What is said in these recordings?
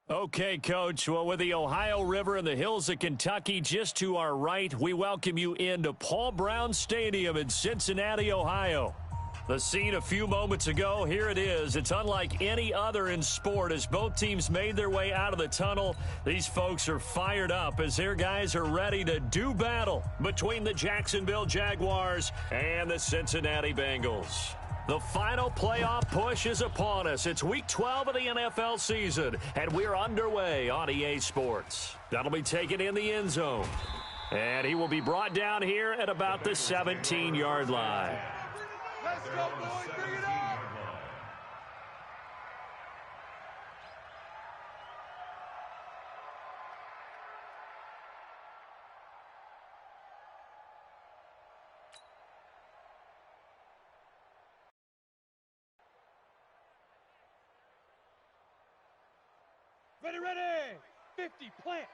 Okay, Coach. Well, with the Ohio River and the hills of Kentucky just to our right, we welcome you into Paul Brown Stadium in Cincinnati, Ohio. The scene a few moments ago, here it is. It's unlike any other in sport as both teams made their way out of the tunnel. These folks are fired up as their guys are ready to do battle between the Jacksonville Jaguars and the Cincinnati Bengals. The final playoff push is upon us. It's Week 12 of the NFL season, and we're underway on EA Sports. That'll be taken in the end zone. And he will be brought down here at about the 17-yard line. Let's go, boys. Bring it on. Ready, ready. 50, plant.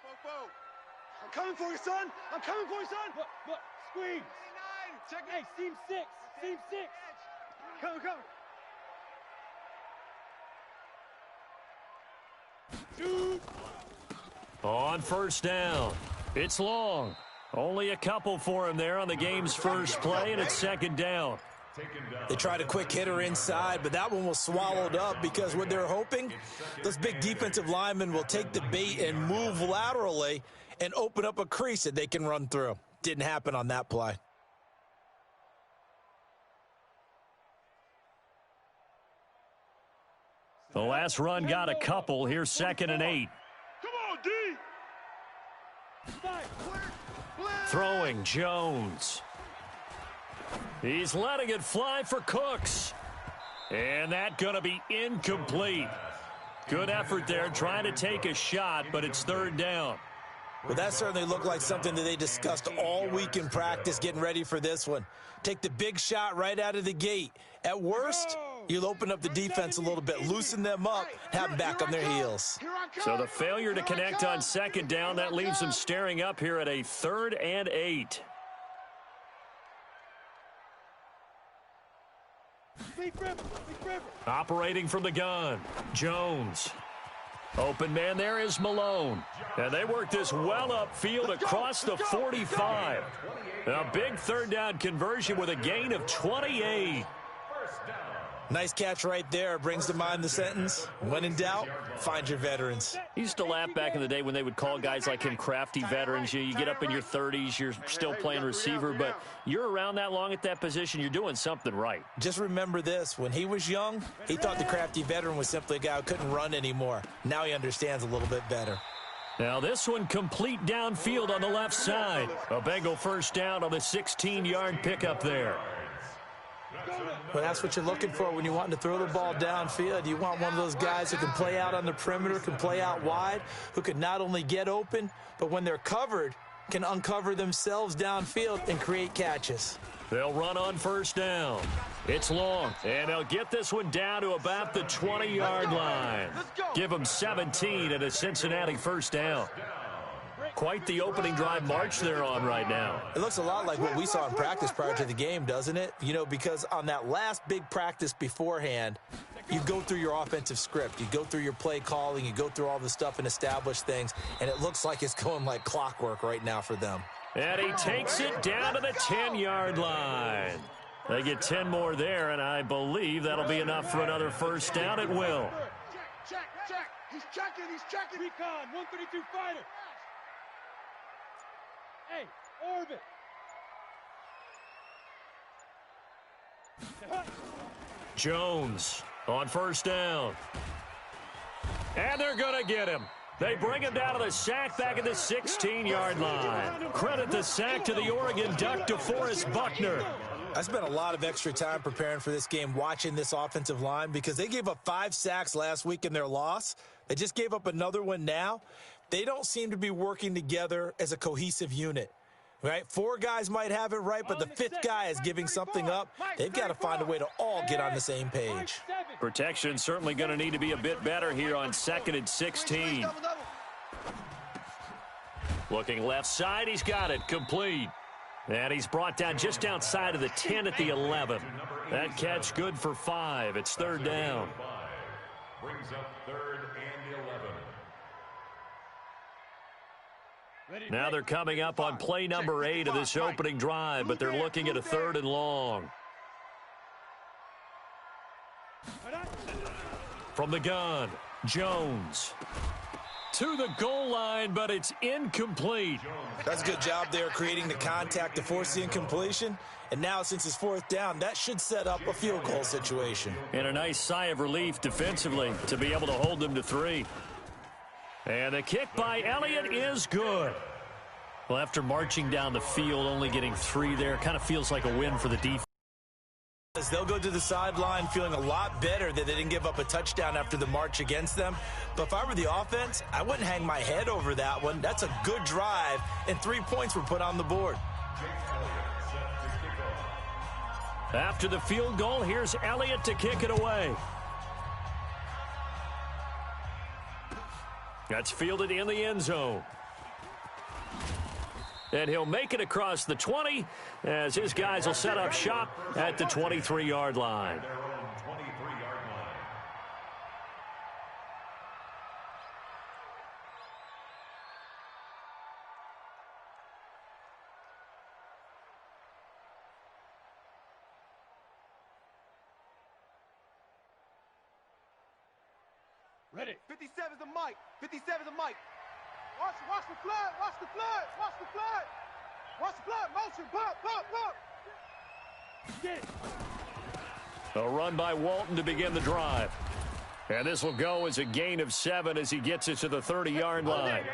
I'm coming for you, son. I'm coming for you, son. Look, squeeze. Check. Hey, seam 6. Seam 6. Come. Shoot. On first down. It's long. Only a couple for him there on the game's first play, and it's second down. They tried a quick hitter inside, but that one was swallowed up because what they're hoping, those big defensive linemen will take the bait and move laterally and open up a crease that they can run through. Didn't happen on that play. The last run got a couple. Here's 2nd and 8. Come on, D. Throwing Jones. He's letting it fly for Cooks. And that's going to be incomplete. Good effort there trying to take a shot, but it's third down. Well, that certainly looked like something that they discussed all week in practice getting ready for this one. Take the big shot right out of the gate. At worst, you'll open up the defense a little bit, loosen them up, have them back on their heels. So the failure to connect on second down, that leaves them staring up here at a 3rd and 8. Operating from the gun, Jones. Open man there is Malone. And they work this well upfield across the 45. A big third down conversion with a gain of 28. Nice catch right there. Brings to mind the sentence, when in doubt, find your veterans. I used to laugh back in the day when they would call guys like him crafty veterans. You get up in your 30s, you're still playing receiver, but you're around that long at that position, you're doing something right. Just remember this. When he was young, he thought the crafty veteran was simply a guy who couldn't run anymore. Now he understands a little bit better. Now this one complete downfield on the left side. A Bengal first down on the 16-yard pickup there. Well, that's what you're looking for when you're wanting to throw the ball downfield. You want one of those guys who can play out on the perimeter, can play out wide, who can not only get open, but when they're covered, can uncover themselves downfield and create catches. They'll run on first down. It's long, and they'll get this one down to about the 20-yard line. Give them 17 and a Cincinnati first down. Quite the opening drive march they're on right now. It looks a lot like what we saw in practice prior to the game, doesn't it? You know, because on that last big practice beforehand, you go through your offensive script. You go through your play calling. You go through all the stuff and establish things. And it looks like it's going like clockwork right now for them. And he takes it down to the 10-yard line. They get 10 more there, and I believe that'll be enough for another first down. It will. Check. He's checking. Recon, 132 fighter. Hey, orbit. Jones on first down. And they're going to get him. They bring him down to the sack back at the 16-yard line. Credit the sack to the Oregon Duck, DeForest Buckner. I spent a lot of extra time preparing for this game, watching this offensive line, because they gave up 5 sacks last week in their loss. They just gave up another one now. They don't seem to be working together as a cohesive unit. Right? 4 guys might have it right, but the 5th guy is giving something up. They've got to find a way to all get on the same page. Protection certainly going to need to be a bit better here on 2nd and 16. Looking left side, he's got it complete. And he's brought down just outside of the 10 at the 11. That catch good for 5. It's third down. Brings up 3rd and 11. Now they're coming up on play number 8 of this opening drive, but they're looking at a 3rd and long. From the gun, Jones. To the goal line, but it's incomplete. That's a good job there creating the contact to force the incompletion. And now, since it's 4th down, that should set up a field goal situation. And a nice sigh of relief defensively to be able to hold them to 3. And the kick by Elliott is good. Well, after marching down the field, only getting 3 there, kind of feels like a win for the defense. They'll go to the sideline feeling a lot better that they didn't give up a touchdown after the march against them. But if I were the offense, I wouldn't hang my head over that one. That's a good drive, and 3 points were put on the board. After the field goal, here's Elliott to kick it away. That's fielded in the end zone. And he'll make it across the 20 as his guys will set up shop at the 23-yard line. Ready. 57's the mic. 57's the mic. Watch the flood. Watch the flood. Watch the flood. Watch the flood. Motion. Pop, pop, pop. Get it. A run by Walton to begin the drive. And this will go as a gain of 7 as he gets it to the 30-yard line.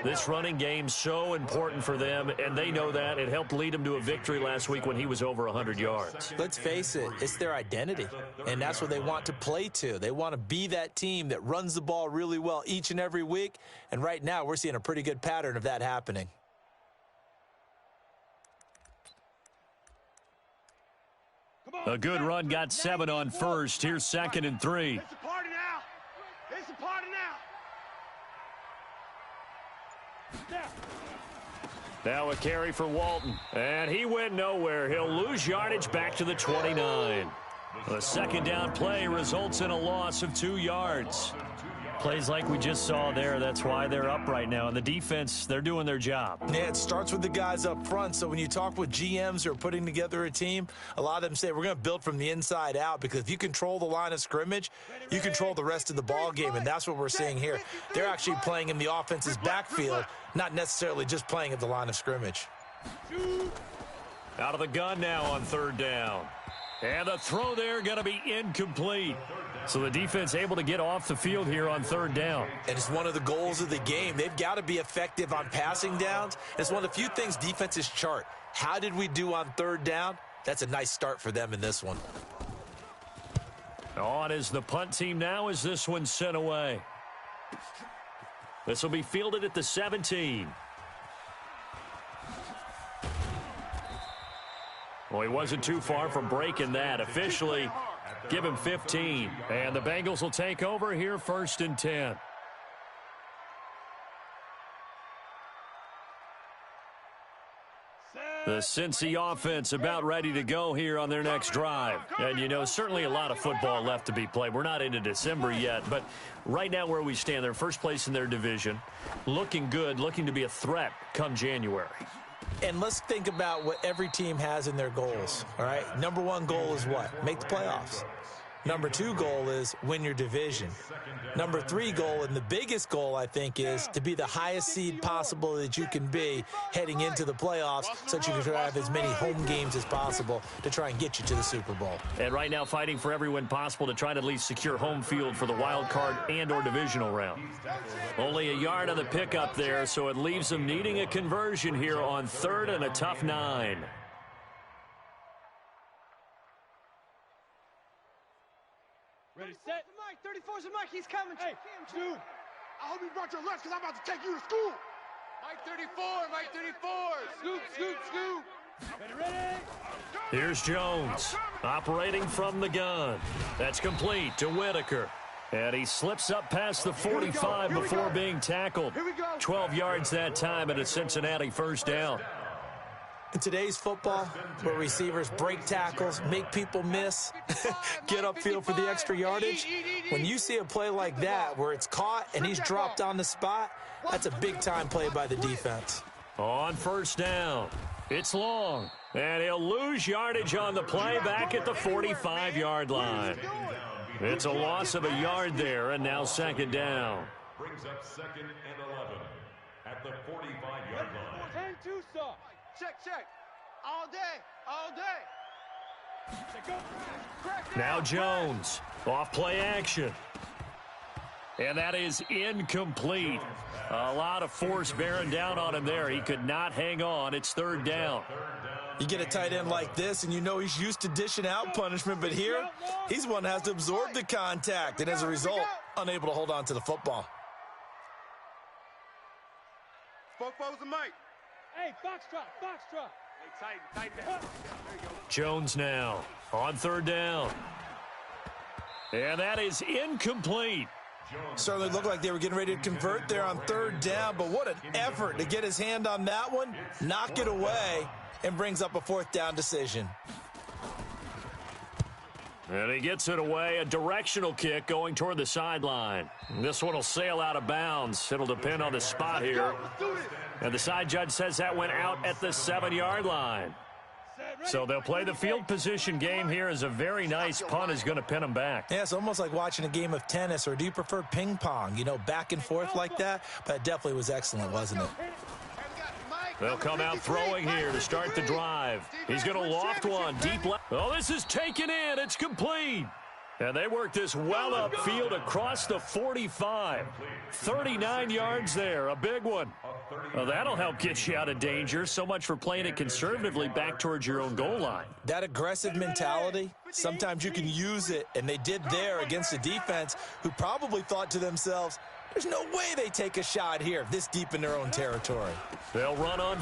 This running game so important for them, and they know that. It helped lead them to a victory last week when he was over 100 yards. Let's face it, it's their identity, and that's what they want to play to. They want to be that team that runs the ball really well each and every week, and right now we're seeing a pretty good pattern of that happening. A good run got 7 on first. Here's 2nd and 3. It's a party now. It's a party now. Now a carry for Walton, and he went nowhere. He'll lose yardage back to the 29. A 2nd down play results in a loss of 2 yards. Plays like we just saw there. That's why they're up right now. And the defense, they're doing their job. Yeah, it starts with the guys up front. So when you talk with GMs who are putting together a team, a lot of them say we're going to build from the inside out, because if you control the line of scrimmage, you control the rest of the ball game, and that's what we're seeing here. They're actually playing in the offense's backfield, not necessarily just playing at the line of scrimmage. Out of the gun now on 3rd down. And the throw there going to be incomplete. So the defense able to get off the field here on 3rd down. And it's one of the goals of the game. They've got to be effective on passing downs. It's one of the few things defenses chart. How did we do on 3rd down? That's a nice start for them in this one. On is the punt team now as this one's sent away. This will be fielded at the 17. Well, he wasn't too far from breaking that. Officially, give him 15. And the Bengals will take over here 1st and 10. The Cincy offense about ready to go here on their next drive. And, you know, certainly a lot of football left to be played. We're not into December yet, but right now where we stand, they're first place in their division. Looking good, looking to be a threat come January. And let's think about what every team has in their goals, all right? Number 1 goal is what? Make the playoffs. Number 2 goal is win your division. Number 3 goal, and the biggest goal, I think, is to be the highest seed possible that you can be heading into the playoffs, so that you can have as many home games as possible to try and get you to the Super Bowl. And right now fighting for every win possible to try to at least secure home field for the wild card and or divisional round. Only a yard on the pickup there, so it leaves them needing a conversion here on 3rd and a tough 9. Ready, set. Mike, 34's the Mike. He's coming. Hey, dude. I hope you brought your lunch, because I'm about to take you to school. Mike 34, Mike 34. Scoop, scoop, scoop. Ready, ready. Here's Jones operating from the gun. That's complete to Whitaker. And he slips up past the 45 before being tackled. 12 yards that time, and a Cincinnati 1st down. In today's football, where receivers break tackles, make people miss, get upfield for the extra yardage, when you see a play like that where it's caught and he's dropped on the spot, that's a big-time play by the defense. On first down, it's long, and he'll lose yardage on the play back at the 45-yard line. It's a loss of a yard there, and now second down. Brings up second and 11 at the 45-yard line. 10-2 stop. Check. All day. Now Jones, off play action. And that is incomplete. A lot of force bearing down on him there. He could not hang on. It's third down. You get a tight end like this, and you know he's used to dishing out punishment, but here, he's one that has to absorb the contact, and as a result, unable to hold on to the football. Foes and Mike. Hey, foxtrot. Hey, tighten down. There you go. Jones now on third down. And that is incomplete. Certainly looked like they were getting ready to convert there on third down, but what an effort to get his hand on that one, knock it away, and brings up a fourth down decision. And he gets it away, a directional kick going toward the sideline. This one will sail out of bounds. It'll depend on the spot here. And the side judge says that went out at the 7-yard line. So they'll play the field position game here as a very nice punt is going to pin them back. Yeah, it's almost like watching a game of tennis, or do you prefer ping pong? You know, back and forth like that? But it definitely was excellent, wasn't it? They'll come out throwing here to start the drive. He's going to loft one deep left. Oh, this is taken in. It's complete. And they work this well upfield across the 45. 39 yards there, a big one. Well, that'll help get you out of danger. So much for playing it conservatively back towards your own goal line. That aggressive mentality, sometimes you can use it, and they did there against a defense who probably thought to themselves, there's no way they take a shot here this deep in their own territory. They'll run on.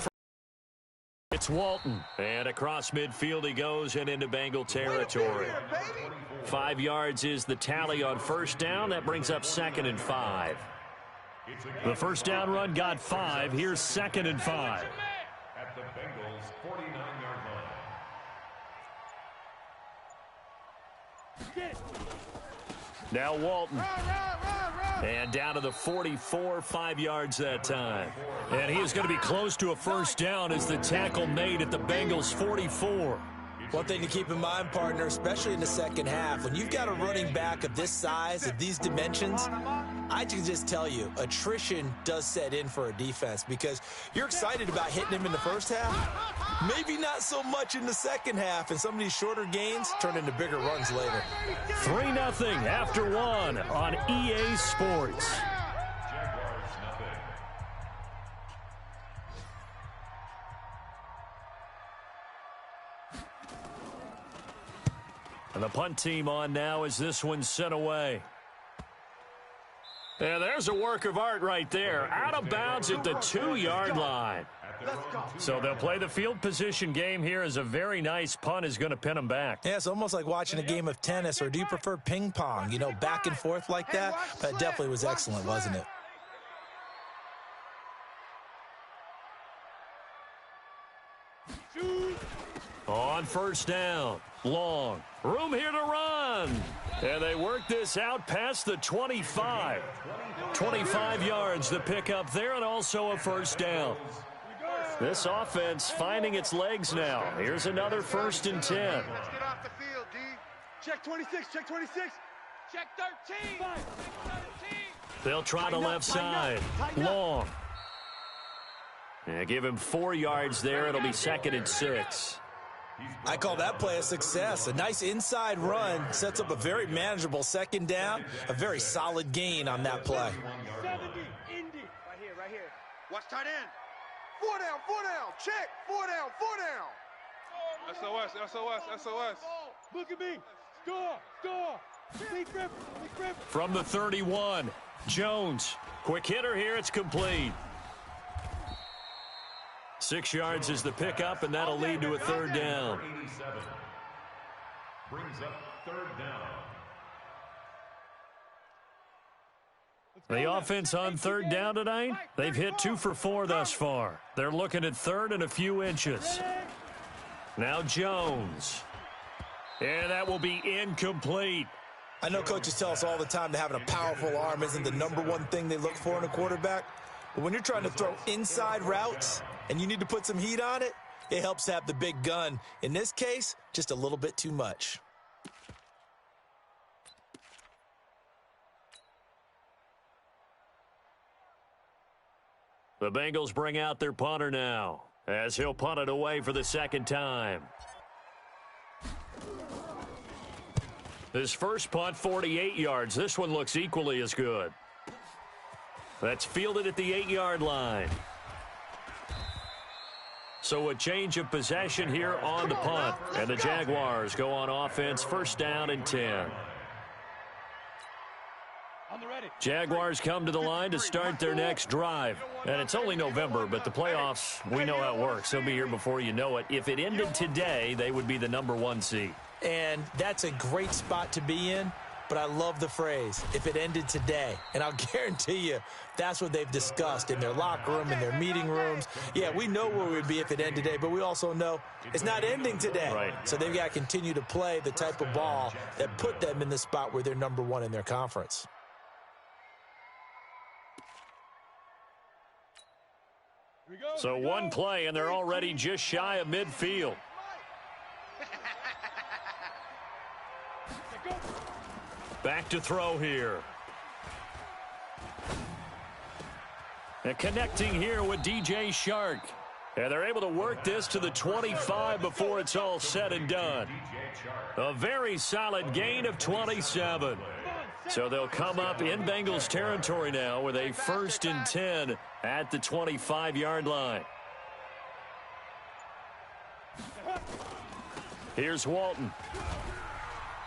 It's Walton, and across midfield he goes and into Bengal territory. 5 yards is the tally on first down. That brings up second and 5. The first down run got 5. Here's second and 5. At the Bengals' 49-yard line. Now Walton. And down to the 44, 5 yards that time. And he is going to be close to a first down as the tackle made at the Bengals' 44. One thing to keep in mind, partner, especially in the second half, when you've got a running back of this size, of these dimensions, I can just tell you, attrition does set in for a defense because you're excited about hitting him in the first half, maybe not so much in the second half, and some of these shorter gains turn into bigger runs later. 3-0 after one on EA Sports. Jaguars, nothing. And the punt team on now as this one's sent away. And there's a work of art right there. Out of bounds at the 2-yard line. So they'll play the field position game here as a very nice punt is going to pin them back. Yeah, it's almost like watching a game of tennis, or do you prefer ping pong? You know, back and forth like that? But it definitely was excellent, wasn't it? On first down, long. Room here to run. And they work this out past the 25. 25 yards the pickup there, and also a first down. This offense finding its legs now. Here's another 1st and 10. Let's get off the field, D. Check 26, check 26. Check 13. Check 13. They'll try the left side. Long. Yeah, give him 4 yards there. It'll be 2nd and 6. I call that play a success. A nice inside run sets up a very manageable second down. A very solid gain on that play. 70, Indy. Right here. Watch tight end. 4 down. Check. 4 down. SOS. Look at me. Score. Big grip. From the 31, Jones. Quick hitter here. It's complete. 6 yards is the pickup, and that'll lead to a 3rd down. 87. Brings up 3rd down. The offense on third down tonight, they've hit 2 for 4 thus far. They're looking at third and a few inches. Now Jones. And that will be incomplete. I know coaches tell us all the time that having a powerful arm isn't the #1 thing they look for in a quarterback. But when you're trying to throw inside routes and you need to put some heat on it, it helps to have the big gun. In this case, just a little bit too much. The Bengals bring out their punter now, as he'll punt it away for the second time. His first punt, 48 yards. This one looks equally as good. That's fielded at the 8-yard line. So a change of possession here on the punt. And the Jaguars go on offense, first down and 10. Jaguars come to the line to start their next drive. And it's only November, but the playoffs, we know how it works. They'll be here before you know it. If it ended today, they would be the #1 seed. And that's a great spot to be in, but I love the phrase, if it ended today. And I'll guarantee you, that's what they've discussed in their locker room, in their meeting rooms. Yeah, we know where we'd be if it ended today, but we also know it's not ending today. Right. So they've got to continue to play the type of ball that put them in the spot where they're #1 in their conference. So one play, and they're already just shy of midfield. Back to throw here. And connecting here with DJ Shark. And they're able to work this to the 25 before it's all said and done. A very solid gain of 27. So they'll come up in Bengals territory now with a 1st and 10 at the 25-yard line. Here's Walton.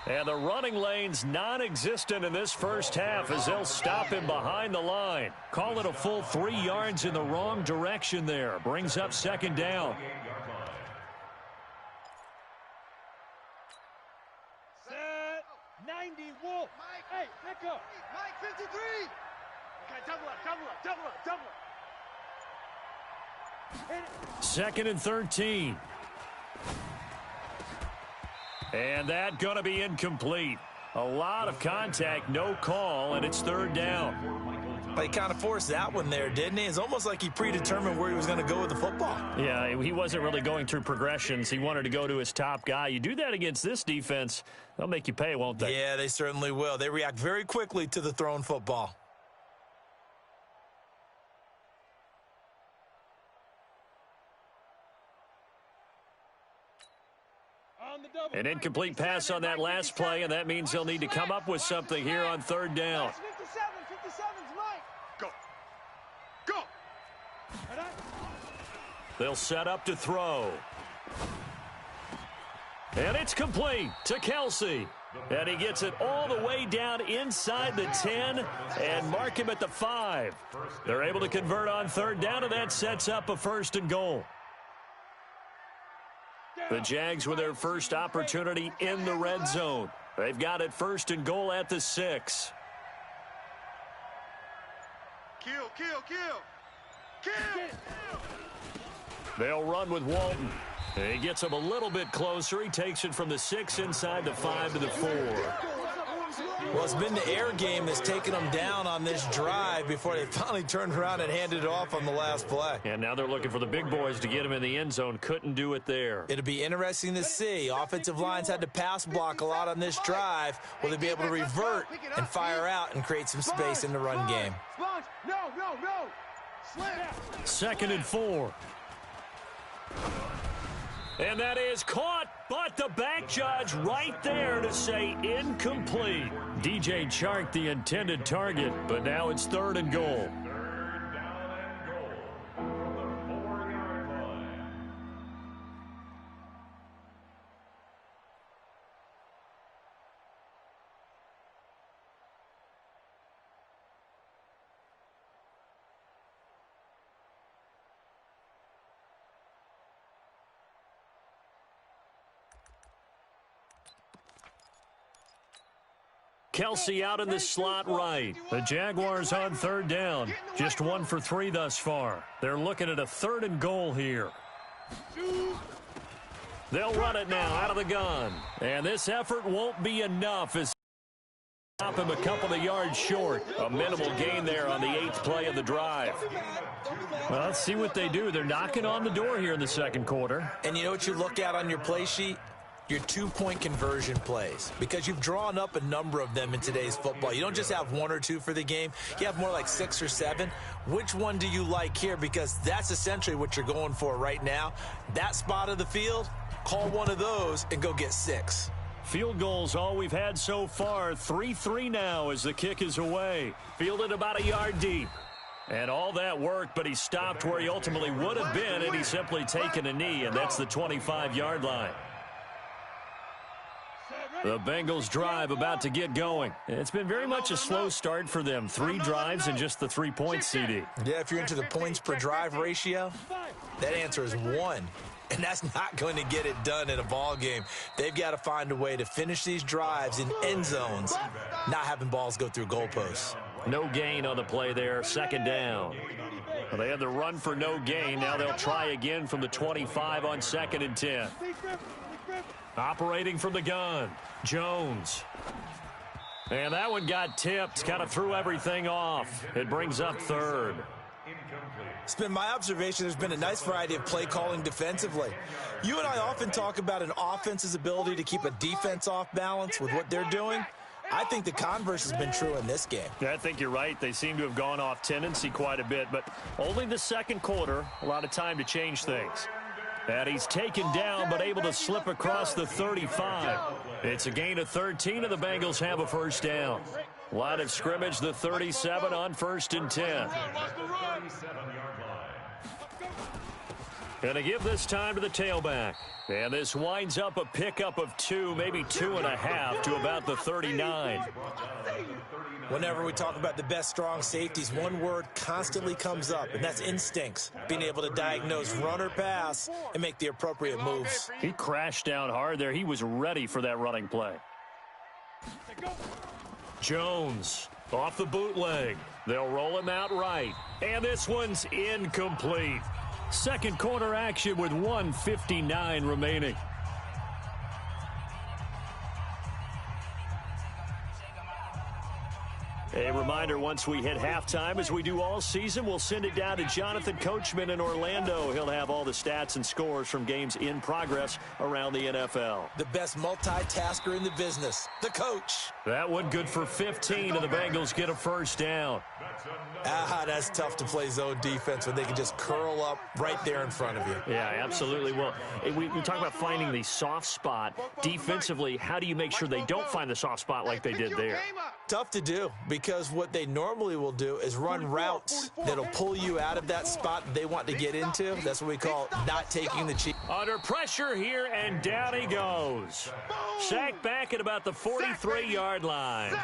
And the running lane's non-existent in this first half as they'll stop him behind the line. Call it a full 3 yards in the wrong direction there. Brings up second down. Set 90 Wolf. Hey, pick up. Mike 53. Okay, double up. Hit it. 2nd and 13. And that going to be incomplete. A lot of contact, no call, and it's 3rd down. But he kind of forced that one there, didn't he? It's almost like he predetermined where he was going to go with the football. Yeah, he wasn't really going through progressions. He wanted to go to his top guy. You do that against this defense, they'll make you pay, won't they? Yeah, they certainly will. They react very quickly to the thrown football. An incomplete pass on that last play, and that means they'll need to come up with something here on 3rd down. 57's Mike. Go. They'll set up to throw. And it's complete to Kelsey. And he gets it all the way down inside the 10 and mark him at the 5. They're able to convert on 3rd down, and that sets up a 1st and goal. The Jags with their first opportunity in the red zone. They've got it 1st and goal at the 6. Kill. They'll run with Walton. He gets him a little bit closer. He takes it from the 6 inside the 5 to the 4. Well, it's been the air game that's taken them down on this drive before they finally turned around and handed it off on the last play. And now they're looking for the big boys to get him in the end zone. Couldn't do it there. It'll be interesting to see. Offensive lines had to pass block a lot on this drive. Will they be able to revert and fire out and create some space in the run game? No. 2nd and 4. And that is caught, but the back judge right there to say incomplete. DJ Chark, the intended target, but now it's 3rd and goal. Kelsey out in the slot right. The Jaguars on third down. Just 1 for 3 thus far. They're looking at a 3rd and goal here. They'll run it now out of the gun. And this effort won't be enough as stop him a couple of yards short. A minimal gain there on the 8th play of the drive. Well, let's see what they do. They're knocking on the door here in the second quarter. And you know what you look at on your play sheet? Your 2-point conversion plays, because you've drawn up a number of them in today's football. You don't just have 1 or 2 for the game. You have more like 6 or 7. Which one do you like here? Because that's essentially what you're going for right now. That spot of the field, call one of those and go get 6. Field goals all we've had so far. 3-3 now as the kick is away. Fielded about a yard deep. And all that work, but he stopped where he ultimately would have been, and he's simply taken a knee, and that's the 25-yard line. The Bengals drive about to get going. It's been very much a slow start for them. 3 drives and just the 3 points, CD. Yeah, if you're into the points per drive ratio, that answer is 1. And that's not going to get it done in a ball game. They've got to find a way to finish these drives in end zones, not having balls go through goalposts. No gain on the play there, 2nd down. Well, they had the run for no gain. Now they'll try again from the 25 on 2nd and 10. Operating from the gun, Jones. And that one got tipped, kind of threw everything off. It brings up 3rd. It's been my observation there's been a nice variety of play calling defensively. You and I often talk about an offense's ability to keep a defense off balance with what they're doing. I think the converse has been true in this game. Yeah, I think you're right. They seem to have gone off tendency quite a bit, but only the second quarter, a lot of time to change things. And he's taken down, but able to slip across the 35. It's a gain of 13, and the Bengals have a 1st down. Line of scrimmage, the 37 on 1st and 10. Going to give this time to the tailback. And this winds up a pickup of 2, maybe 2.5 to about the 39. Whenever we talk about the best strong safeties, one word constantly comes up, and that's instincts. Being able to diagnose run or pass and make the appropriate moves. He crashed down hard there. He was ready for that running play. Jones off the bootleg. They'll roll him out right. And this one's incomplete. Second quarter action with 1:59 remaining. A reminder, once we hit halftime, as we do all season, we'll send it down to Jonathan Coachman in Orlando. He'll have all the stats and scores from games in progress around the NFL. The best multitasker in the business, the coach. That one good for 15, and the Bengals get a 1st down. That's tough to play zone defense when they can just curl up right there in front of you. Yeah, absolutely. Well, we talk about finding the soft spot. Defensively, how do you make sure they don't find the soft spot like they did there? Tough to do, because what they normally will do is run routes that'll pull you out of that spot they want to get into. That's what we call not taking the cheap. Under pressure here, and down he goes. Sacked back at about the 43-yard line.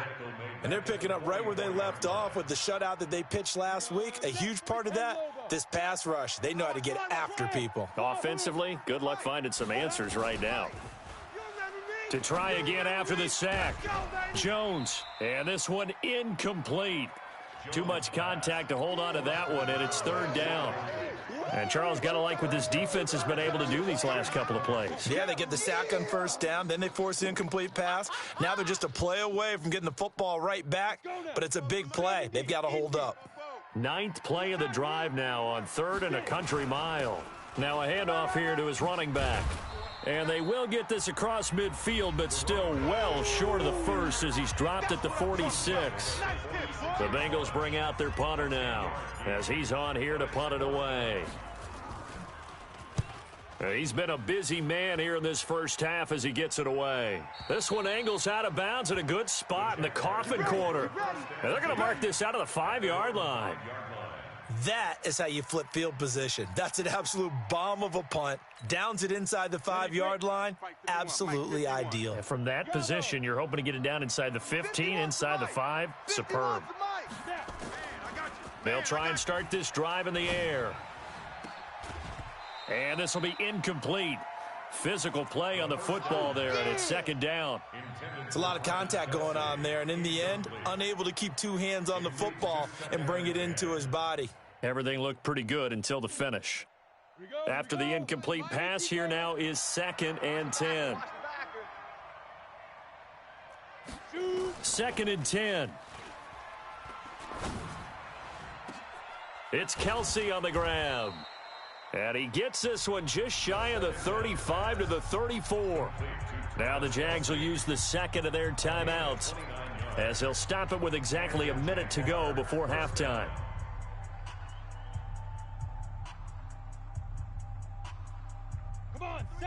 And they're picking up right where they left off with the shutout that they pitched last week. A huge part of that, this pass rush. They know how to get after people. Offensively, good luck finding some answers right now. To try again after the sack. Jones, and this one incomplete. Too much contact to hold on to that one, and it's 3rd down. And Charles, got to like what this defense has been able to do these last couple of plays. Yeah, they get the sack on 1st down, then they force the incomplete pass. Now they're just a play away from getting the football right back, but it's a big play. They've got to hold up. 9th play of the drive now on 3rd and a country mile. Now a handoff here to his running back. And they will get this across midfield, but still well short of the 1st as he's dropped at the 46. The Bengals bring out their punter now as he's on here to punt it away. He's been a busy man here in this first half as he gets it away. This one angles out of bounds at a good spot in the coffin corner. And they're going to mark this out of the 5-yard line. That is how you flip field position. That's an absolute bomb of a punt. Downs it inside the 5-yard line. Absolutely ideal. And from that position, you're hoping to get it down inside the 15, inside the 5. Superb. They'll try and start this drive in the air. And this will be incomplete. Physical play on the football there, and it's second down. It's a lot of contact going on there, and in the end, unable to keep two hands on the football and bring it into his body. Everything looked pretty good until the finish. After the incomplete pass, here now is 2nd and 10. 2nd and 10. It's Kelsey on the grab. And he gets this one just shy of the 35 to the 34. Now the Jags will use the second of their timeouts as they'll stop it with exactly a minute to go before halftime.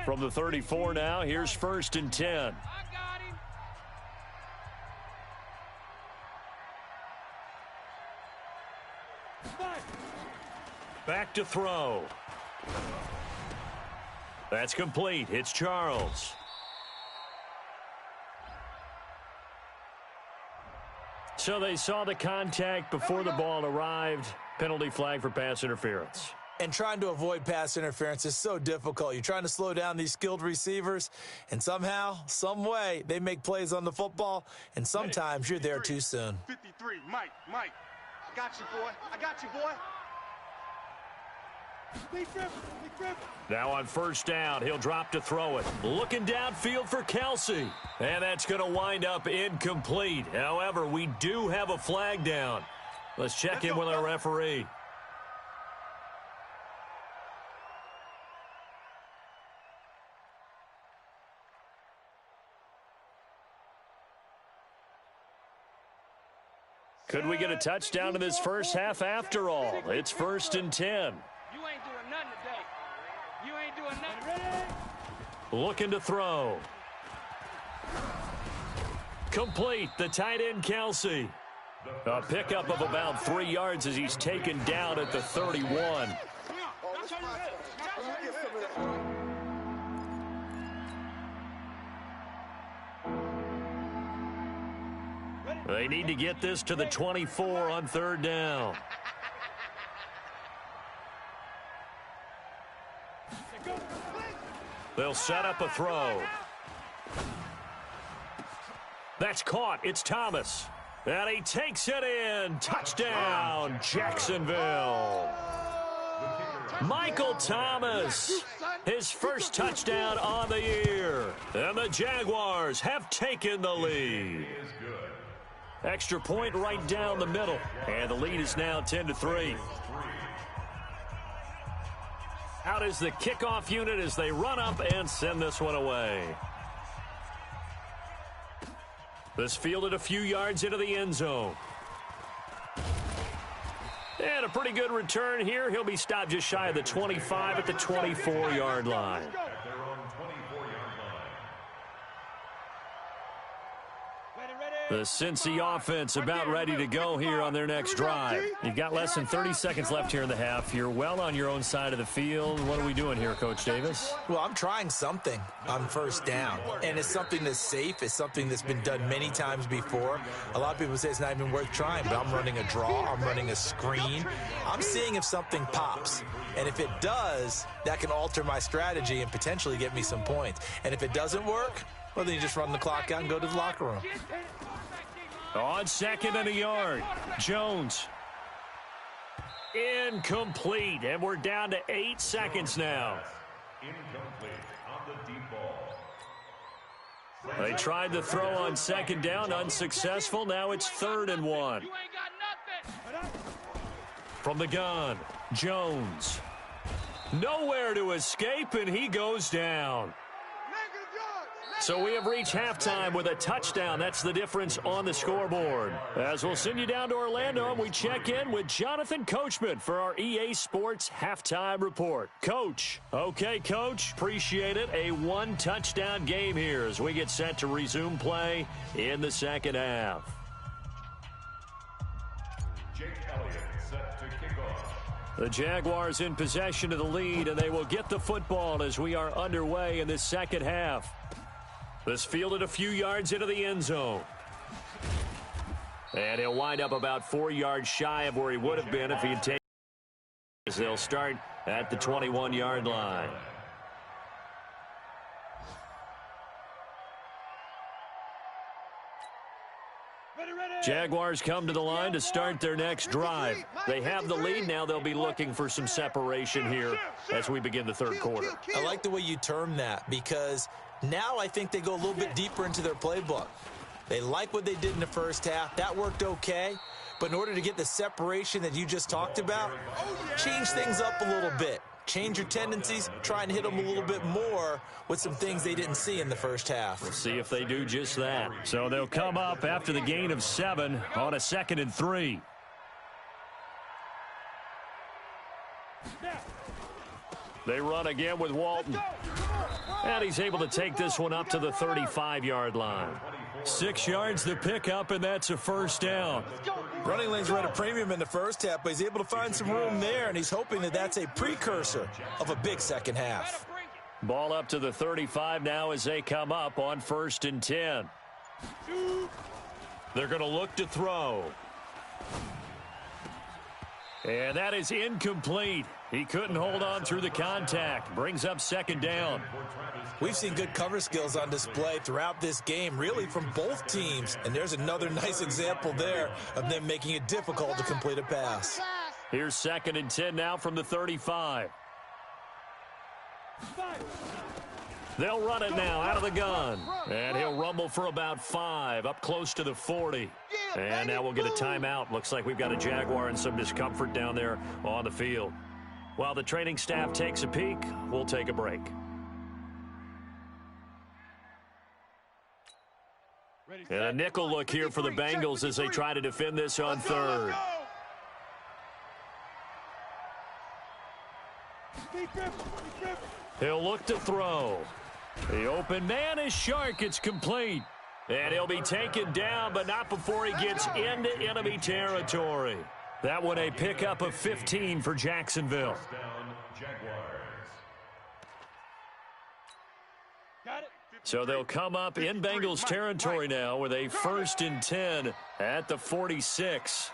From the 34 now, here's 1st and 10. Back to throw. That's complete. It's Charles. So they saw the contact before the ball arrived. Penalty flag for pass interference. And trying to avoid pass interference is so difficult. You're trying to slow down these skilled receivers, and somehow, some way, they make plays on the football, and sometimes you're there too soon. 53, Mike. I got you, boy. Now on 1st down, he'll drop to throw it. Looking downfield for Kelsey. And that's going to wind up incomplete. However, we do have a flag down. Let's check in with our referee. Could we get a touchdown in this first half after all? It's 1st and 10. You ain't doing nothing today. You ain't doing nothing. Looking to throw. Complete. The tight end, Kelsey. A pickup of about 3 yards as he's taken down at the 31. They need to get this to the 24 on 3rd down. They'll set up a throw. That's caught. It's Thomas. And he takes it in. Touchdown, Jacksonville. Michael Thomas, his first touchdown on the year. And the Jaguars have taken the lead. Extra point right down the middle. And the lead is now 10-3. Out is the kickoff unit as they run up and send this one away. This fielded a few yards into the end zone. And a pretty good return here. He'll be stopped just shy of the 25 at the 24-yard line. The Cincy offense about ready to go here on their next drive. You've got less than 30 seconds left here in the half. You're well on your own side of the field. What are we doing here, Coach Davis? Well, I'm trying something on 1st down, and it's something that's safe. It's something that's been done many times before. A lot of people say it's not even worth trying, but I'm running a draw. I'm running a screen. I'm seeing if something pops, and if it does, that can alter my strategy and potentially get me some points. And if it doesn't work, well, then you just run the clock out and go to the locker room. On 2nd and a yard, Jones. Incomplete, and we're down to 8 seconds now. Incomplete on the deep ball. They tried to throw on 2nd down, unsuccessful. Now it's 3rd and 1. You ain't got nothing. From the gun, Jones. Nowhere to escape, and he goes down. So we have reached halftime with a touchdown. That's the difference on the scoreboard. As we'll send you down to Orlando, and we check in with Jonathan Coachman for our EA Sports Halftime Report. Coach. Okay, Coach. Appreciate it. A one-touchdown game here as we get set to resume play in the second half. Jake Elliott set to kick off. The Jaguars in possession of the lead, and they will get the football as we are underway in this second half. This fielded a few yards into the end zone. And he'll wind up about 4 yards shy of where he would have been if he had taken. They'll start at the 21-yard line. Jaguars come to the line to start their next drive. They have the lead. Now they'll be looking for some separation here as we begin the third quarter. I like the way you term that, because now I think they go a little bit deeper into their playbook. They like what they did in the first half. That worked okay. But in order to get the separation that you just talked about, change things up a little bit. Change your tendencies, try and hit them a little bit more with some things they didn't see in the first half. We'll see if they do just that. So they'll come up after the gain of 7 on a 2nd and 3. They run again with Walton. And he's able to take this one up to the 35-yard line. 6 yards to pick up, and that's a first down. Running lanes were at a premium in the first half, but he's able to find some room there, and he's hoping that that's a precursor of a big second half. Ball up to the 35 now as they come up on 1st and 10. They're going to look to throw. And that is incomplete. He couldn't hold on through the contact. Brings up 2nd down. We've seen good cover skills on display throughout this game, really from both teams. And there's another nice example there of them making it difficult to complete a pass. Here's 2nd and 10 now from the 35. They'll run it now out of the gun. And he'll rumble for about 5 up close to the 40. And now we'll get a timeout. Looks like we've got a Jaguar and some discomfort down there on the field. While the training staff takes a peek, we'll take a break. And a nickel look here for the Bengals as they try to defend this on 3rd. He'll look to throw. The open man is Shark. It's complete. And he'll be taken down, but not before he gets into enemy territory. That one a pickup of 15 for Jacksonville. So they'll come up in Bengals territory now with a 1st and 10 at the 46.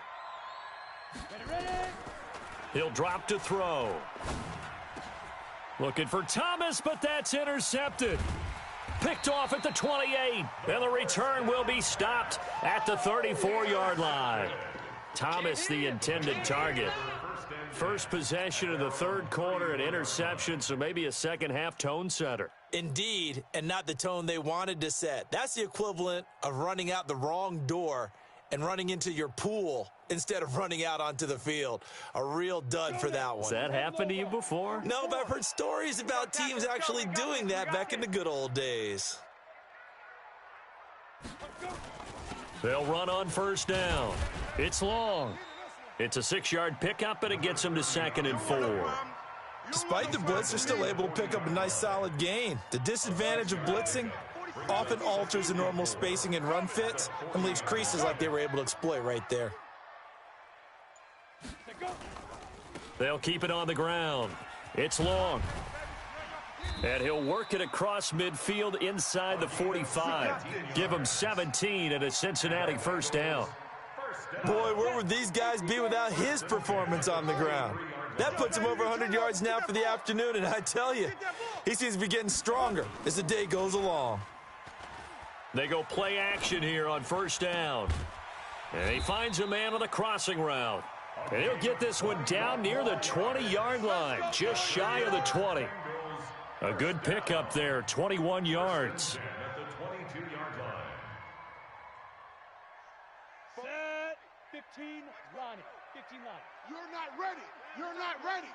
He'll drop to throw. Looking for Thomas, but that's intercepted. Picked off at the 28, and the return will be stopped at the 34-yard line. Thomas, the intended target. First possession of the 3rd quarter, an interception, so maybe a second-half tone setter. Indeed, and not the tone they wanted to set. That's the equivalent of running out the wrong door and running into your pool instead of running out onto the field. A real dud for that one. Has that happened to you before? No, but I've heard stories about teams actually doing that back in the good old days. They'll run on 1st down. It's long. It's a 6-yard pickup, and it gets them to 2nd and 4. Despite the blitz, they're still able to pick up a nice solid gain. The disadvantage of blitzing often alters the normal spacing and run fits and leaves creases like they were able to exploit right there. They'll keep it on the ground. It's long. And he'll work it across midfield inside the 45. Give him 17 and a Cincinnati 1st down. Boy, where would these guys be without his performance on the ground? That puts him over 100 yards now for the afternoon, and I tell you, he seems to be getting stronger as the day goes along. They go play action here on 1st down. And he finds a man on the crossing route. And he'll get this one down near the 20-yard line, just shy of the 20. A good pickup there, 21 yards. Set, 15, Ronnie, 15 line. You're not ready. You're not ready.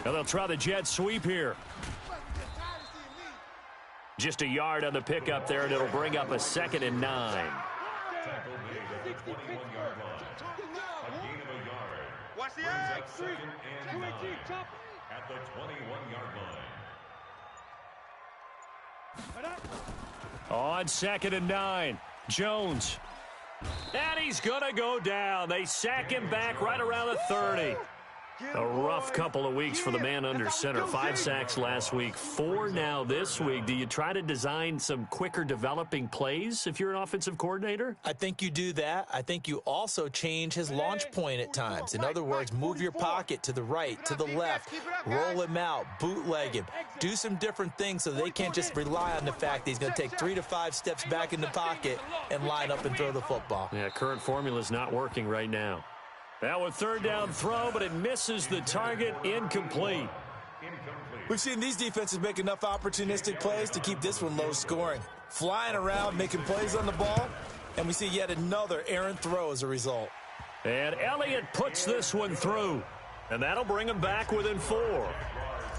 And they'll try the jet sweep here. Just a yard on the pickup there, and it'll bring up a 2nd and 9. Watch the eggs. At the 21-yard line. On 2nd and 9, Jones. And he's going to go down. They sack him back right around the 30. A rough couple of weeks for the man under center. 5 sacks last week, 4 now this week. Do you try to design some quicker developing plays if you're an offensive coordinator? I think you do that. I think you also change his launch point at times. In other words, move your pocket to the right, to the left, roll him out, bootleg him. Do some different things so they can't just rely on the fact that he's going to take 3 to 5 steps back in the pocket and line up and throw the football. Yeah, current formula is not working right now. Now a third down throw, but it misses the target. Incomplete. We've seen these defenses make enough opportunistic plays to keep this one low scoring. Flying around, making plays on the ball, and we see yet another errant throw as a result. And Elliott puts this one through, and that'll bring him back within 4.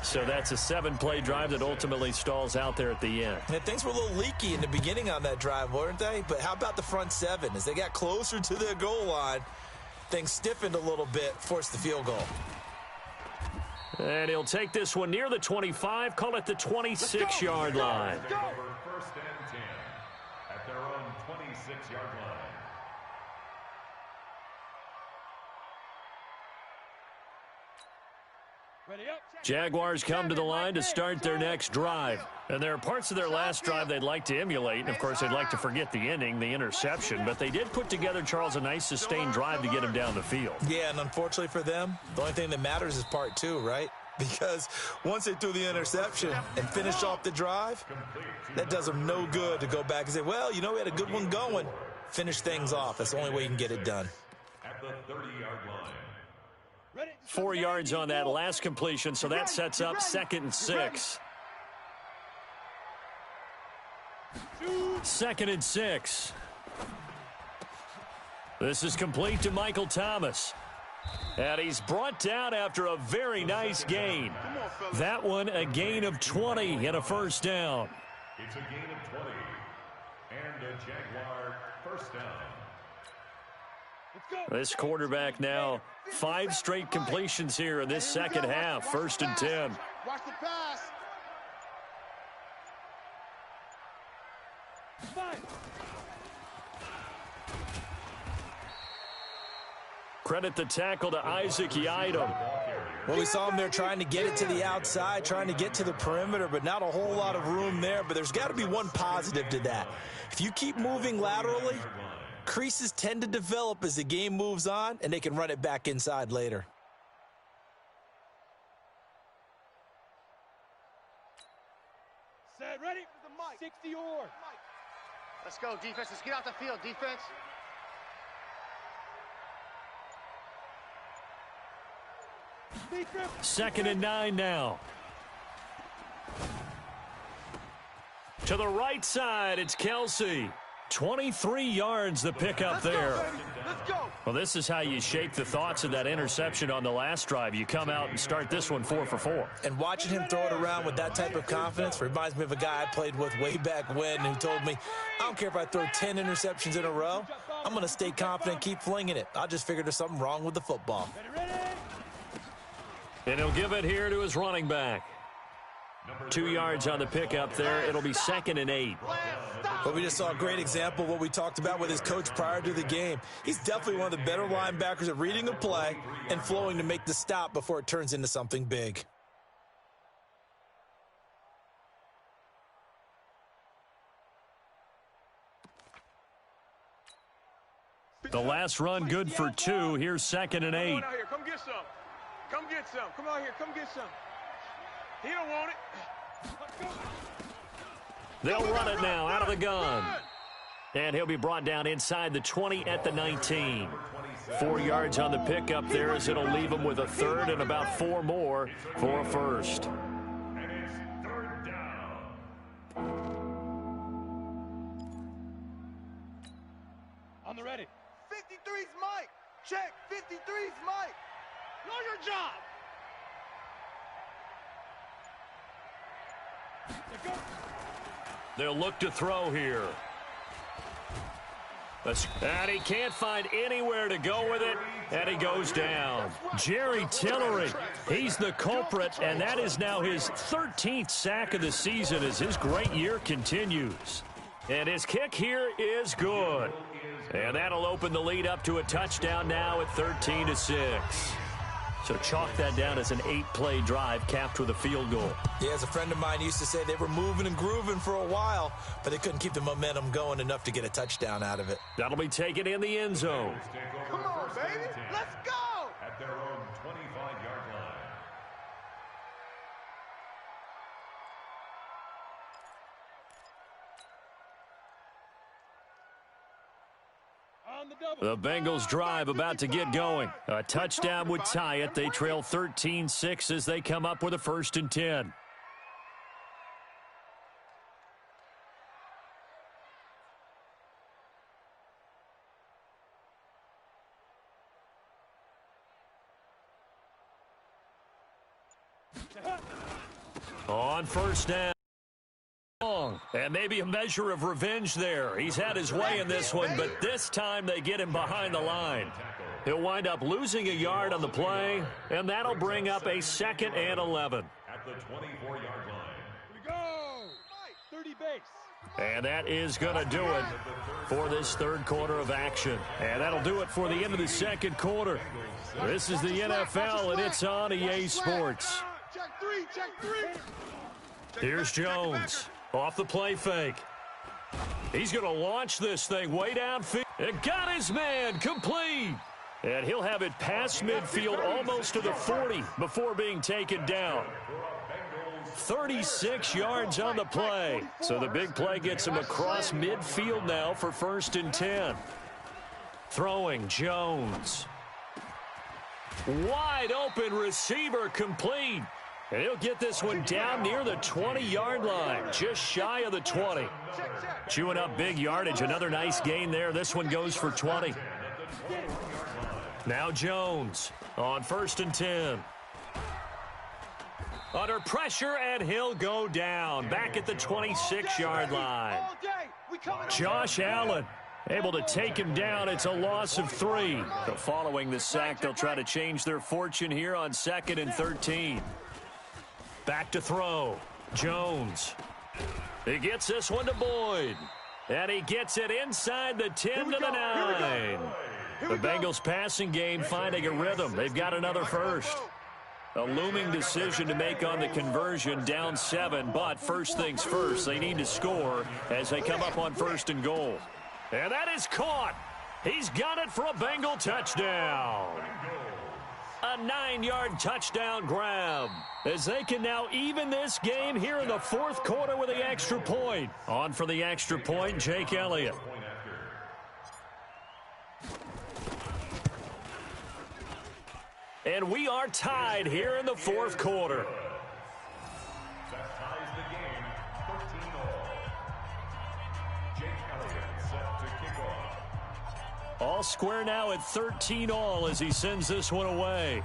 So that's a 7-play drive that ultimately stalls out there at the end. And things were a little leaky in the beginning on that drive, weren't they? But how about the front 7? As they got closer to their goal line, things stiffened a little bit, forced the field goal. And he'll take this one near the 25, call it the 26-yard line. First and 10 at their own 26-yard line. Jaguars come to the line to start their next drive. And there are parts of their last drive they'd like to emulate. And, of course, they'd like to forget the ending, the interception. But they did put together, Charles, a nice sustained drive to get him down the field. Yeah, and unfortunately for them, the only thing that matters is part 2, right? Because once they threw the interception and finished off the drive, that does them no good to go back and say, well, you know, we had a good one going. Finish things off. That's the only way you can get it done. At the 30-yard line. 4 yards on that last completion, so that sets up 2nd and 6. 2nd and 6. This is complete to Michael Thomas. And he's brought down after a very nice gain. That one a gain of 20 and a first down. It's a gain of 20 and a Jaguar first down. This quarterback now 5 straight completions here in this second half. 1st and 10. Watch the pass. Credit the tackle to Isaac Yiadom. Well, we saw him there trying to get it to the outside, trying to get to the perimeter, but not a whole lot of room there. But there's got to be one positive to that. If you keep moving laterally, creases tend to develop as the game moves on, and they can run it back inside later. Set, ready? 60 or. Let's go, defense. Let's get out the field, defense. Second and 9 now. To the right side, it's Kelsey. 23 yards the pickup there. Let's go. Well, this is how you shape the thoughts of that interception on the last drive. You come out and start this one 4 for 4. And watching him throw it around with that type of confidence reminds me of a guy I played with way back when who told me, I don't care if I throw 10 interceptions in a row. I'm going to stay confident, keep flinging it. I just figured there's something wrong with the football. And he'll give it here to his running back. 2 yards on the pickup there. It'll be 2nd and 8. But we just saw a great example of what we talked about with his coach prior to the game. He's definitely one of the better linebackers at reading a play and flowing to make the stop before it turns into something big. The last run good for 2. Here's 2nd and 8. Come out here. Come get some. Come get some. Come out here. Come get some. He don't want it. They'll run it now out of the gun. And he'll be brought down inside the 20 at the 19. 4 yards on the pickup there as it'll leave him with a third and about 4 more for a first. And it's 3rd down. On the ready. 53's Mike. Check. 53's Mike. Know your job. They'll look to throw here. And he can't find anywhere to go with it, and he goes down. Jerry Tillery, he's the culprit, and that is now his 13th sack of the season as his great year continues. And his kick here is good. And that'll open the lead up to a touchdown now at 13-6. So chalk that down as an 8-play drive capped with a field goal. Yeah, as a friend of mine used to say, they were moving and grooving for a while, but they couldn't keep the momentum going enough to get a touchdown out of it. That'll be taken in the end zone. Come on, baby. Let's go. At their own 25-yard line. The Bengals drive about to get going. A touchdown would tie it. They trail 13-6 as they come up with a 1st and 10. On 1st down. And maybe a measure of revenge there. He's had his way in this one, but this time they get him behind the line. He'll wind up losing a yard on the play, and that'll bring up a 2nd and 11. At the 24-yard line. We go. 30 base. And that is going to do it for this 3rd quarter of action. And that'll do it for the end of the 2nd quarter. This is the NFL, and it's on EA Sports. Check three, check three. Here's Jones. Off the play fake. He's going to launch this thing way downfield. It got his man complete. And he'll have it past midfield almost to the 40 before being taken down. 36 yards on the play. So the big play gets him across midfield now for 1st and 10. Throwing Jones. Wide open receiver complete. And he'll get this one down near the 20-yard line, just shy of the 20. Chewing up big yardage, another nice gain there. This one goes for 20. Now Jones on 1st and 10. Under pressure, and he'll go down, back at the 26-yard line. Josh Allen able to take him down. It's a loss of 3. So following the sack, they'll try to change their fortune here on 2nd and 13. Back to throw. Jones. He gets this one to Boyd. And he gets it inside the 10 to the 9. The Bengals passing game finding a rhythm. They've got another 1st. A looming decision to make on the conversion, down 7. But first things first, they need to score as they come up on 1st and goal. And that is caught. He's got it for a Bengal touchdown. A 9-yard touchdown grab as they can now even this game here in the 4th quarter with the extra point. On for the extra point, Jake Elliott. And we are tied here in the 4th quarter. That ties the game 13-all. Jake Elliott set to kick off. All square now at 13-all as he sends this one away.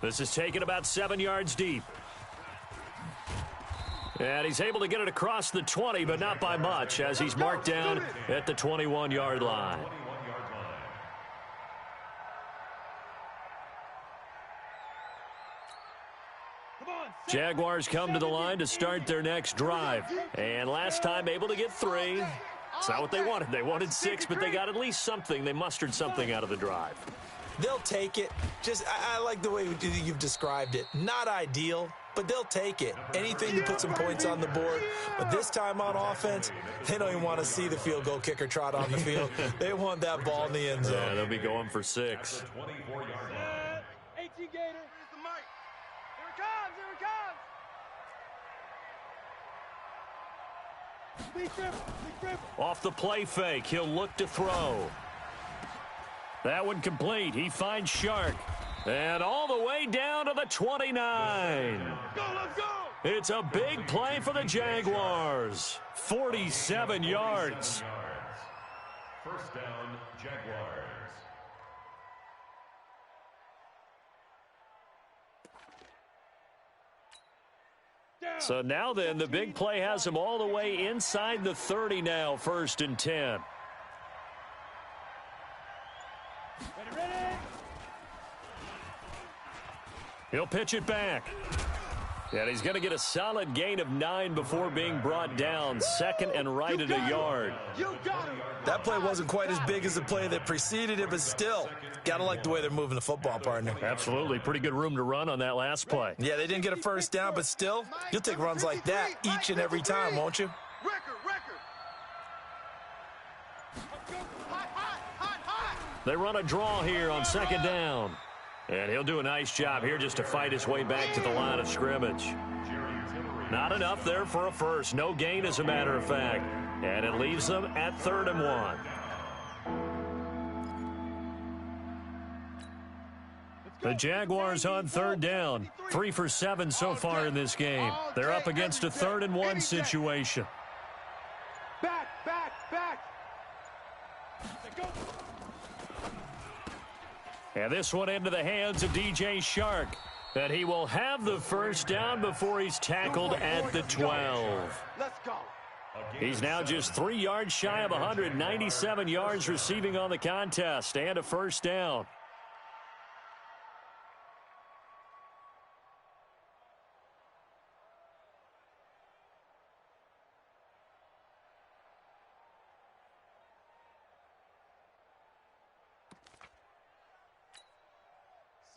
This is taken about 7 yards deep. And he's able to get it across the 20, but not by much, as he's marked down at the 21-yard line. Jaguars come to the line to start their next drive. And last time able to get 3. It's not what they wanted. They wanted 6, but they got at least something. They mustered something out of the drive. They'll take it. I like the way you've described it. Not ideal, but they'll take it. Anything to put some points on the board. But this time on offense, they don't even want to see the field goal kicker trot on the field. They want that ball in the end zone. Yeah, they'll be going for 6. 18 Gator. Here's the mic. Here it comes. Here it comes. Off the play fake, he'll look to throw. That one complete. He finds Shark. And all the way down to the 29. Go, let's go. It's a big play for the Jaguars. 47 yards. 1st down, Jaguars. So now then, the big play has him all the way inside the 30 now, 1st and 10. He'll pitch it back. And he's going to get a solid gain of 9 before being brought down. Second and right at a yard. That play wasn't quite as big as the play that preceded it, but still, got to like the way they're moving the football, partner. Absolutely. Pretty good room to run on that last play. Yeah, they didn't get a first down, but still, you'll take runs like that each and every time, won't you? They run a draw here on second down. And he'll do a nice job here just to fight his way back to the line of scrimmage. Not enough there for a first. No gain, as a matter of fact. And it leaves them at 3rd and 1. The Jaguars on 3rd down. 3 for 7 so far in this game. They're up against a 3rd and 1 situation. Back. Go. And this one into the hands of DJ Chark. And he will have the first down before he's tackled at the 12. Let's go. He's now just 3 yards shy of 197 yards receiving on the contest and a first down.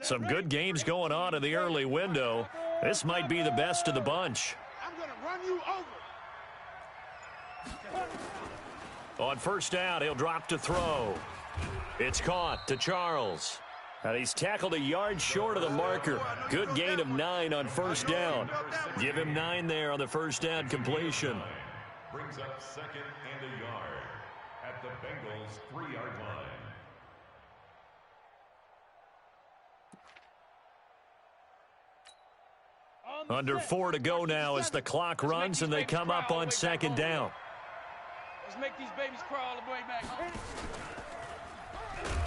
Some good games going on in the early window. This might be the best of the bunch. I'm going to run you over. On first down, he'll drop to throw. It's caught to Charles. And he's tackled a yard short of the marker. Good gain of 9 on first down. Give him 9 there on the first down completion. Brings up 2nd and a yard at the Bengals' 3-yard line. Under 4 to go now as the clock runs and they come up on second down. Let's make these babies crawl the way back.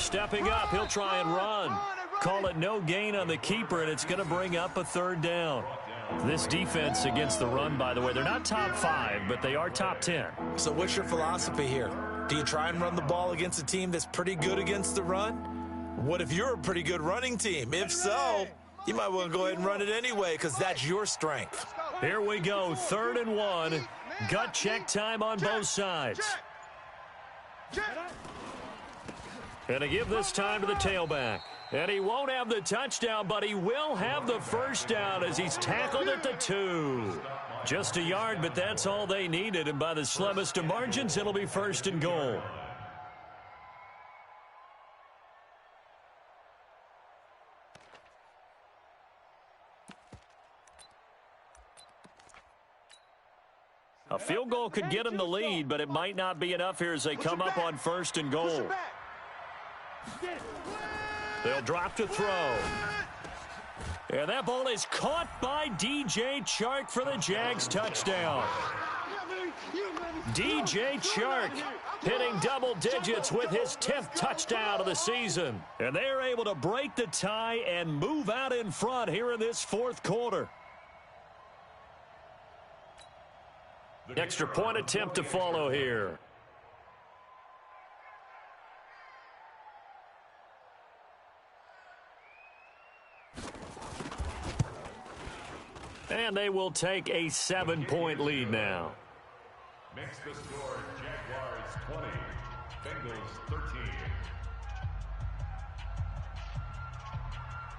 Stepping up, he'll try and run. Call it no gain on the keeper, and it's going to bring up a 3rd down. This defense against the run, by the way, they're not top 5, but they are top 10. So what's your philosophy here? Do you try and run the ball against a team that's pretty good against the run? What if you're a pretty good running team? If so, you might want to go ahead and run it anyway because that's your strength. Here we go, 3rd and 1. Gut check time on both sides. And to give this time to the tailback. And he won't have the touchdown, but he will have the first down as he's tackled at the 2. Just a yard, but that's all they needed. And by the slimmest of margins, it'll be 1st and goal. A field goal could get them the lead, but it might not be enough here as they come up on 1st and goal. They'll drop to throw. And that ball is caught by DJ Chark for the Jags touchdown. DJ Chark hitting double digits with his 10th touchdown of the season. And they're able to break the tie and move out in front here in this 4th quarter. Extra point attempt to follow here. And they will take a 7-point lead now. Makes the score Jaguars 20, Bengals 13.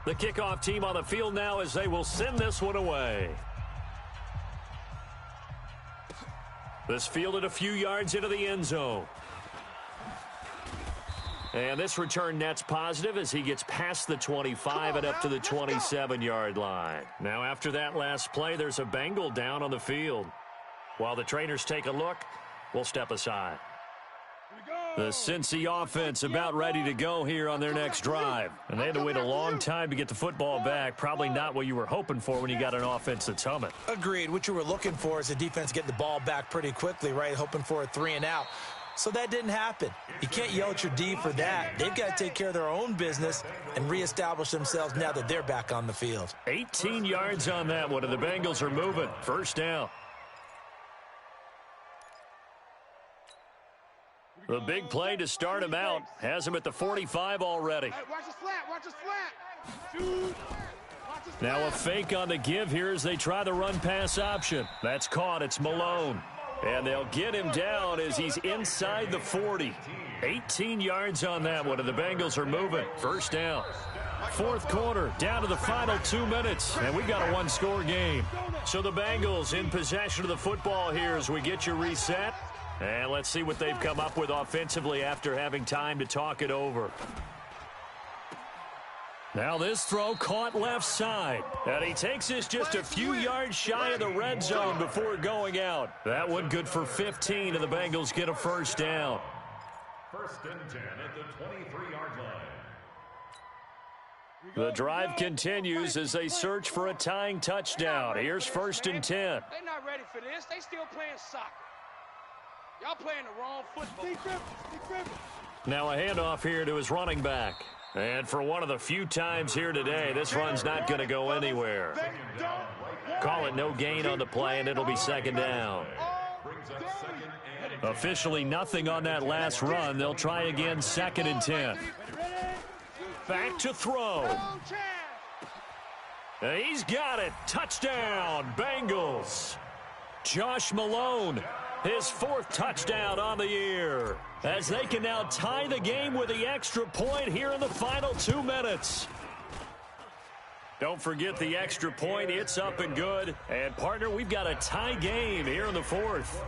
The kickoff team on the field now as they will send this one away. This fielded a few yards into the end zone. And this return net's positive as he gets past the 25 and up to the 27-yard line. Now after that last play, there's a Bengal down on the field. While the trainers take a look, we'll step aside. The Cincy offense about ready to go here on their next drive. And they had to wait a long time to get the football back. Probably not what you were hoping for when you got an offense that's humming. Agreed. What you were looking for is the defense getting the ball back pretty quickly, right? Hoping for a 3 and out. So that didn't happen. You can't yell at your D for that. They've got to take care of their own business and reestablish themselves now that they're back on the field. 18 yards on that one, and the Bengals are moving. First down. The big play to start him out has him at the 45 already. Hey, watch the slant, watch the slant. Shoot. Watch Now a fake on the give here as they try the run-pass option. That's caught. It's Malone. And they'll get him down as he's inside the 40. 18 yards on that one, and the Bengals are moving. First down. Fourth quarter, down to the final 2 minutes, and we've got a one-score game. So the Bengals in possession of the football here as we get you reset. And let's see what they've come up with offensively after having time to talk it over. Now this throw caught left side. And he takes this just a few yards shy of the red zone before going out. That one good for 15, and the Bengals get a first down. First and 10 at the 23-yard line. The drive continues as they search for a tying touchdown. Here's first and 10. They're not ready for this. They still playing soccer. Y'all playing the wrong football. Now a handoff here to his running back. And for one of the few times here today, this run's not going to go anywhere. Call it no gain on the play, and it'll be second down. Officially nothing on that last run. They'll try again, second and 10. Back to throw. He's got it. Touchdown, Bengals. Josh Malone, his fourth touchdown on the year, as they can now tie the game with the extra point here in the final 2 minutes. Don't forget the extra point. It's up and good. And, partner, we've got a tie game here in the fourth.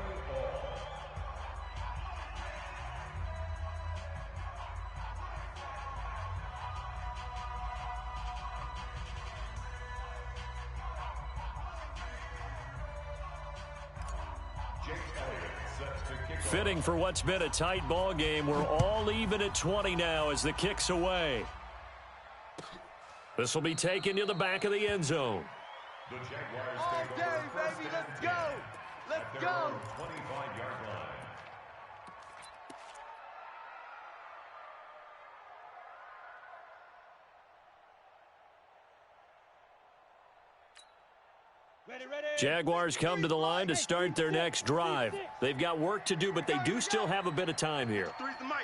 Fitting for what's been a tight ball game. We're all even at 20 now as the kick's away. This will be taken to the back of the end zone. The Jaguars All take day, over baby. Let's go. Let's at their go. own 25-yard line. Jaguars come to the line to start their next drive. They've got work to do, but they do still have a bit of time here.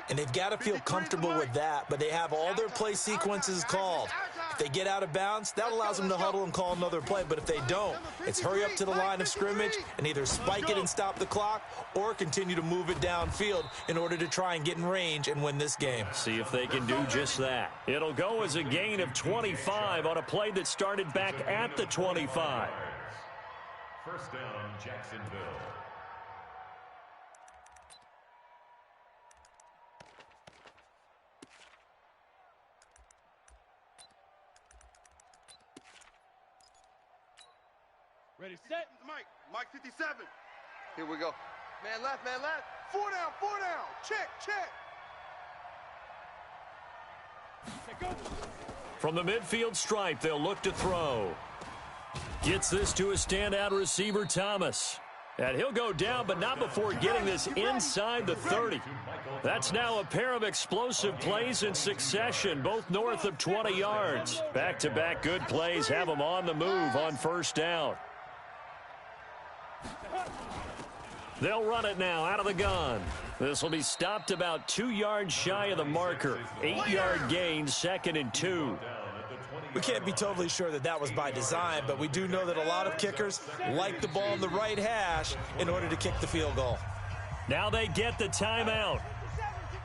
And they've got to feel comfortable with that, but they have all their play sequences called. If they get out of bounds, that allows them to huddle and call another play. But if they don't, it's hurry up to the line of scrimmage and either spike it and stop the clock or continue to move it downfield in order to try and get in range and win this game. See if they can do just that. It'll go as a gain of 25 on a play that started back at the 25. First down, Jacksonville. Ready, set. Mike 57. Here we go. Man left, man left. Four down, four down. Check, check. Go. From the midfield stripe, they'll look to throw. Gets this to a standout receiver, Thomas. And he'll go down, but not before getting this inside the 30. That's now a pair of explosive plays in succession, both north of 20 yards. Back-to-back good plays have them on the move on first down. They'll run it now out of the gun. This will be stopped about 2 yards shy of the marker. 8-yard gain, second and 2. We can't be totally sure that that was by design, but we do know that a lot of kickers like the ball in the right hash in order to kick the field goal. Now they get the timeout.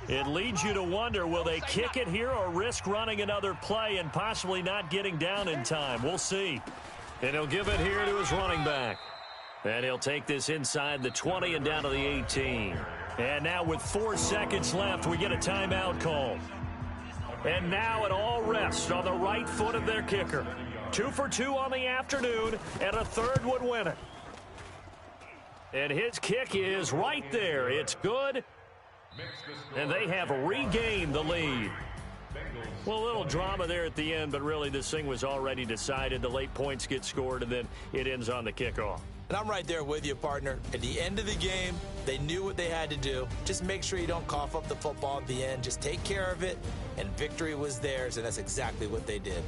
It leads you to wonder, will they kick it here or risk running another play and possibly not getting down in time? We'll see. And he'll give it here to his running back. And he'll take this inside the 20 and down to the 18. And now with 4 seconds left, we get a timeout call. And now it all rests on the right foot of their kicker. 2 for 2 on the afternoon, and a third would win it. And his kick is right there. It's good, and they have regained the lead. Well, a little drama there at the end, but really this thing was already decided. The late points get scored, and then it ends on the kickoff. And I'm right there with you, partner. At the end of the game, they knew what they had to do. Just make sure you don't cough up the football at the end. Just take care of it, and victory was theirs, and that's exactly what they did.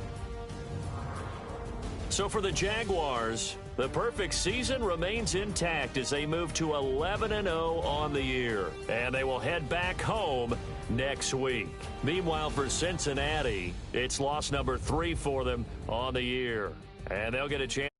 So for the Jaguars, the perfect season remains intact as they move to 11-0 on the year. And they will head back home next week. Meanwhile, for Cincinnati, it's loss number 3 for them on the year. And they'll get a chance.